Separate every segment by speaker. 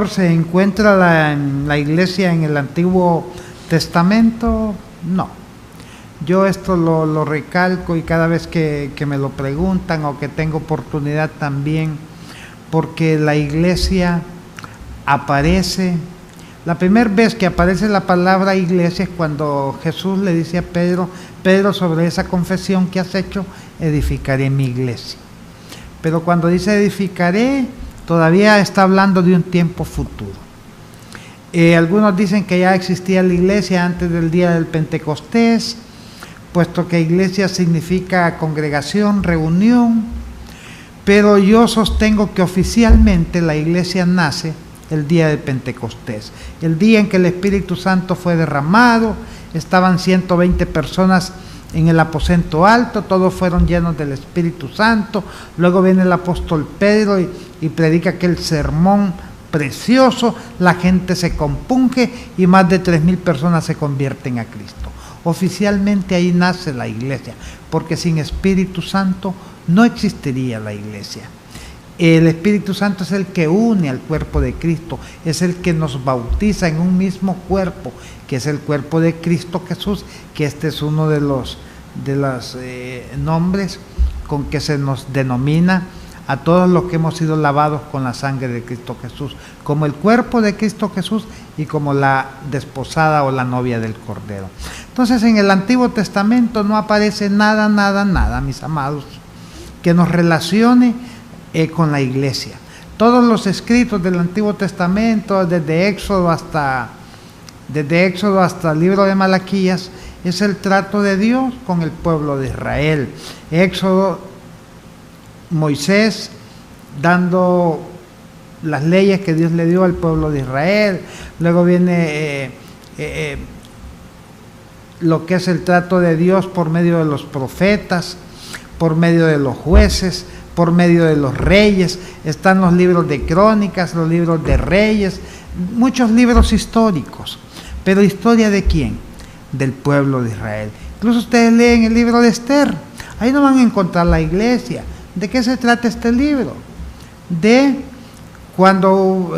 Speaker 1: ¿Se encuentra la iglesia en el Antiguo Testamento? No. Yo esto lo recalco y cada vez que me lo preguntan o que tengo oportunidad también, porque la iglesia aparece, la primera vez que aparece la palabra iglesia es cuando Jesús le dice a Pedro: Pedro, sobre esa confesión que has hecho, edificaré mi iglesia. Pero cuando dice edificaré, todavía está hablando de un tiempo futuro. Algunos dicen que ya existía la iglesia antes del día del Pentecostés, puesto que iglesia significa congregación, reunión, pero yo sostengo que oficialmente la iglesia nace el día del Pentecostés, el día en que el Espíritu Santo fue derramado. Estaban 120 personas en el aposento alto, todos fueron llenos del Espíritu Santo. Luego viene el apóstol Pedro y predica aquel sermón precioso, la gente se compunge y más de 3,000 personas se convierten a Cristo. Oficialmente ahí nace la iglesia, porque sin Espíritu Santo no existiría la iglesia. El Espíritu Santo es el que une al cuerpo de Cristo, es el que nos bautiza en un mismo cuerpo, que es el cuerpo de Cristo Jesús, que este es uno de los nombres con que se nos denomina a todos los que hemos sido lavados con la sangre de Cristo Jesús, como el cuerpo de Cristo Jesús y como la desposada o la novia del Cordero. Entonces, en el Antiguo Testamento no aparece nada, mis amados, que nos relacione con la iglesia. Todos los escritos del Antiguo Testamento, desde Éxodo hasta el libro de Malaquías, es el trato de Dios con el pueblo de Israel. Éxodo, Moisés dando las leyes que Dios le dio al pueblo de Israel. Luego viene lo que es el trato de Dios por medio de los profetas, por medio de los jueces, por medio de los reyes. Están los libros de crónicas, los libros de reyes, muchos libros históricos. Pero ¿historia de quién? Del pueblo de Israel. Incluso ustedes leen el libro de Esther, ahí no van a encontrar la iglesia. ¿De qué se trata este libro? De cuando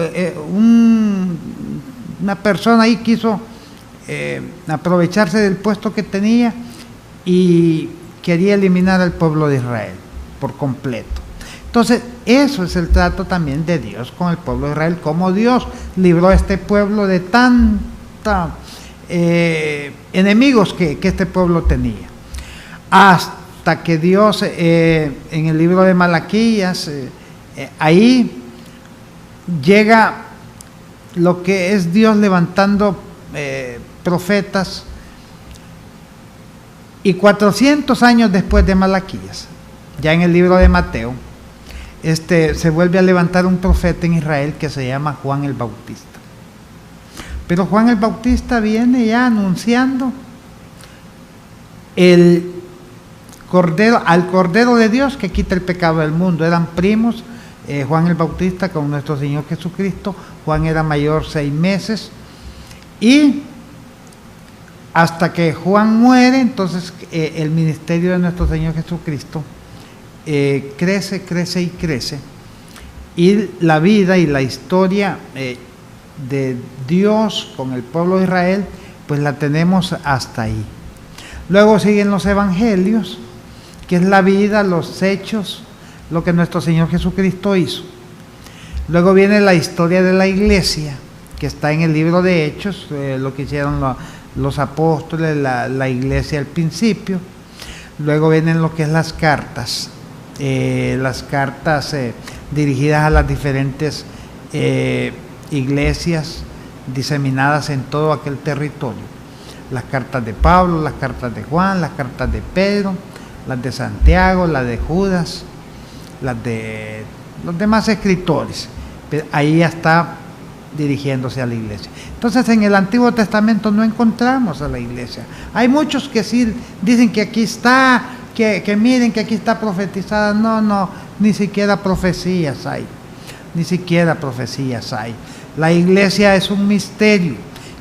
Speaker 1: una persona ahí quiso aprovecharse del puesto que tenía y quería eliminar al pueblo de Israel por completo. Entonces, eso es el trato también de Dios con el pueblo de Israel, como Dios libró a este pueblo de tanta enemigos que este pueblo tenía, hasta que Dios en el libro de Malaquías ahí llega lo que es Dios levantando profetas, y 400 años después de Malaquías, ya en el libro de Mateo, se vuelve a levantar un profeta en Israel que se llama Juan el Bautista. Pero Juan el Bautista viene ya anunciando al Cordero de Dios que quita el pecado del mundo. Eran primos, Juan el Bautista con nuestro Señor Jesucristo. Juan era mayor 6 meses, y hasta que Juan muere, entonces el ministerio de nuestro Señor Jesucristo crece, y la vida y la historia de Dios con el pueblo de Israel, pues la tenemos hasta ahí. Luego siguen los evangelios, que es la vida, los hechos, lo que nuestro Señor Jesucristo hizo. Luego viene la historia de la iglesia, que está en el libro de Hechos, lo que hicieron los apóstoles, la iglesia al principio. Luego vienen lo que es las cartas dirigidas a las diferentes iglesias diseminadas en todo aquel territorio. Las cartas de Pablo, las cartas de Juan, las cartas de Pedro, las de Santiago, las de Judas, las de los demás escritores. Ahí ya está dirigiéndose a la iglesia. Entonces, en el Antiguo Testamento no encontramos a la iglesia. Hay muchos que sí dicen que aquí está, que miren que aquí está profetizada. No, ni siquiera profecías hay. La iglesia es un misterio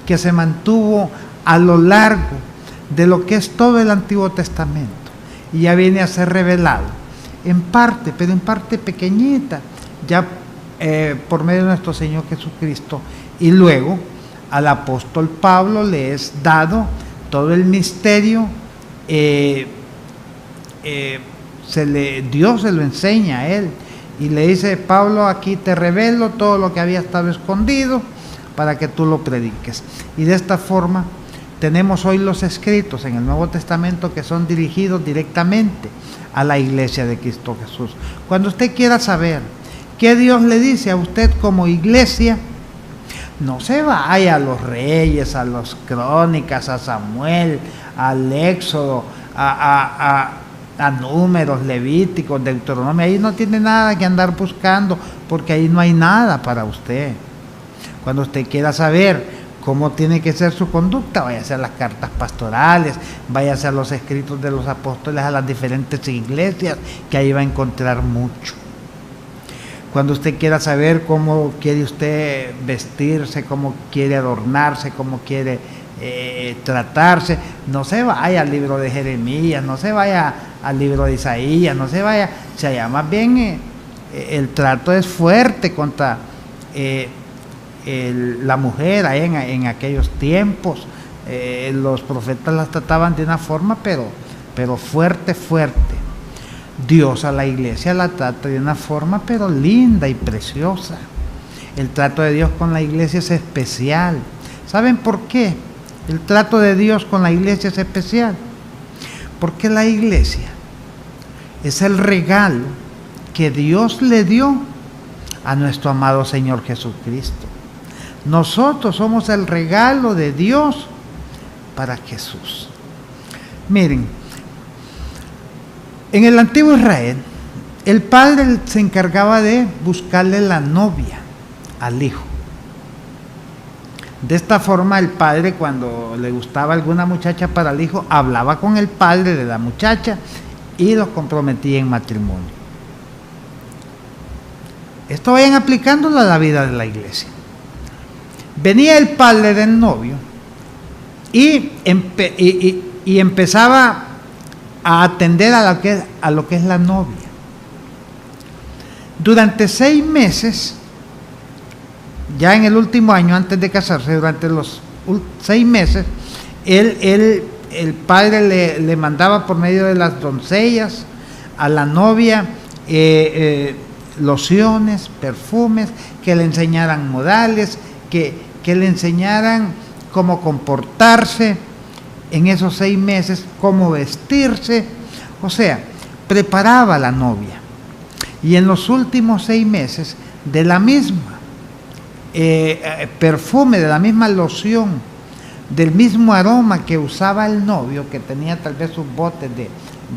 Speaker 1: que se mantuvo a lo largo de lo que es todo el Antiguo Testamento, y ya viene a ser revelado en parte, pero en parte pequeñita. Ya por medio de nuestro Señor Jesucristo, y luego al apóstol Pablo le es dado todo el misterio, Dios se lo enseña a él, y le dice: Pablo, aquí te revelo todo lo que había estado escondido para que tú lo prediques. Y de esta forma tenemos hoy los escritos en el Nuevo Testamento que son dirigidos directamente a la iglesia de Cristo Jesús. Cuando usted quiera saber qué Dios le dice a usted como iglesia, no se vaya a los Reyes, a las Crónicas, a Samuel, al Éxodo, a Números, Levíticos, Deuteronomio. Ahí no tiene nada que andar buscando, porque ahí no hay nada para usted. Cuando usted quiera saber cómo tiene que ser su conducta, váyase a las cartas pastorales, váyase a los escritos de los apóstoles, a las diferentes iglesias, que ahí va a encontrar mucho. Cuando usted quiera saber cómo quiere usted vestirse, cómo quiere adornarse, cómo quiere tratarse, no se vaya al libro de Jeremías, no se vaya al libro de Isaías, no se vaya, o sea, más bien el trato es fuerte contra la mujer en aquellos tiempos. Los profetas las trataban de una forma pero fuerte. Dios a la iglesia la trata de una forma pero linda y preciosa. El trato de Dios con la iglesia es especial. ¿Saben por qué el trato de Dios con la iglesia es especial? Porque la iglesia es el regalo que Dios le dio a nuestro amado Señor Jesucristo. Nosotros somos el regalo de Dios para Jesús. Miren, en el antiguo Israel, el padre se encargaba de buscarle la novia al hijo. De esta forma, el padre, cuando le gustaba alguna muchacha para el hijo, hablaba con el padre de la muchacha y los comprometía en matrimonio. Esto vayan aplicándolo a la vida de la iglesia. Venía el padre del novio y empezaba a atender a lo que es la novia. Durante 6 meses, ya en el último año antes de casarse, durante los 6 meses, el padre le mandaba por medio de las doncellas a la novia lociones, perfumes, que le enseñaran modales, que le enseñaran cómo comportarse en esos 6 meses, cómo vestirse. O sea, preparaba a la novia. Y en los últimos 6 meses, de la misma perfume, de la misma loción, del mismo aroma que usaba el novio, que tenía tal vez sus botes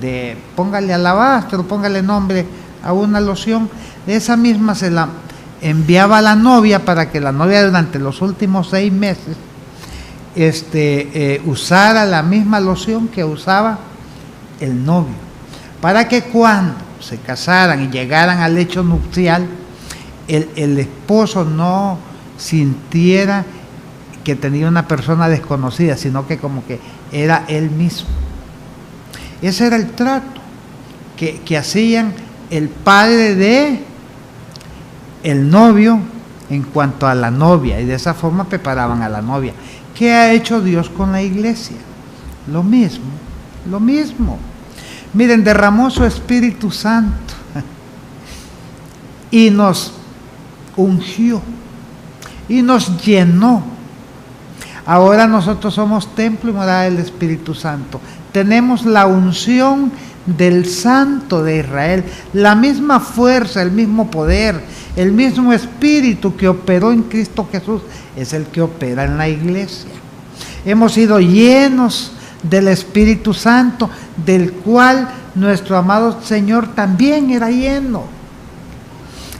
Speaker 1: de póngale alabastro, póngale nombre a una loción, de esa misma se la enviaba a la novia, para que la novia durante los últimos 6 meses usara la misma loción que usaba el novio, para que cuando se casaran y llegaran al hecho nupcial, el esposo no sintiera que tenía una persona desconocida, sino que como que era él mismo. Ese era el trato que hacían el padre de el novio en cuanto a la novia, y de esa forma preparaban a la novia. ¿Qué ha hecho Dios con la iglesia? Lo mismo. Miren, derramó su Espíritu Santo y nos ungió y nos llenó. Ahora nosotros somos templo y morada del Espíritu Santo. Tenemos la unción del Santo de Israel, la misma fuerza, el mismo poder, el mismo Espíritu que operó en Cristo Jesús es el que opera en la iglesia. Hemos sido llenos del Espíritu Santo, del cual nuestro amado Señor también era lleno.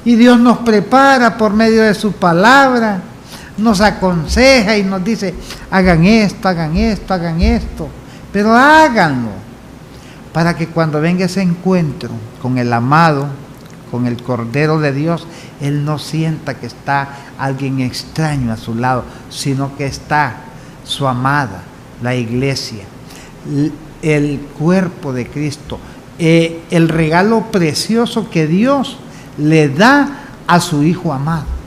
Speaker 1: Y Dios nos prepara por medio de su palabra, nos aconseja y nos dice: hagan esto, hagan esto, hagan esto, pero háganlo, para que cuando venga ese encuentro con el amado, con el Cordero de Dios, él no sienta que está alguien extraño a su lado, sino que está su amada, la iglesia, el cuerpo de Cristo, el regalo precioso que Dios le da a su Hijo amado.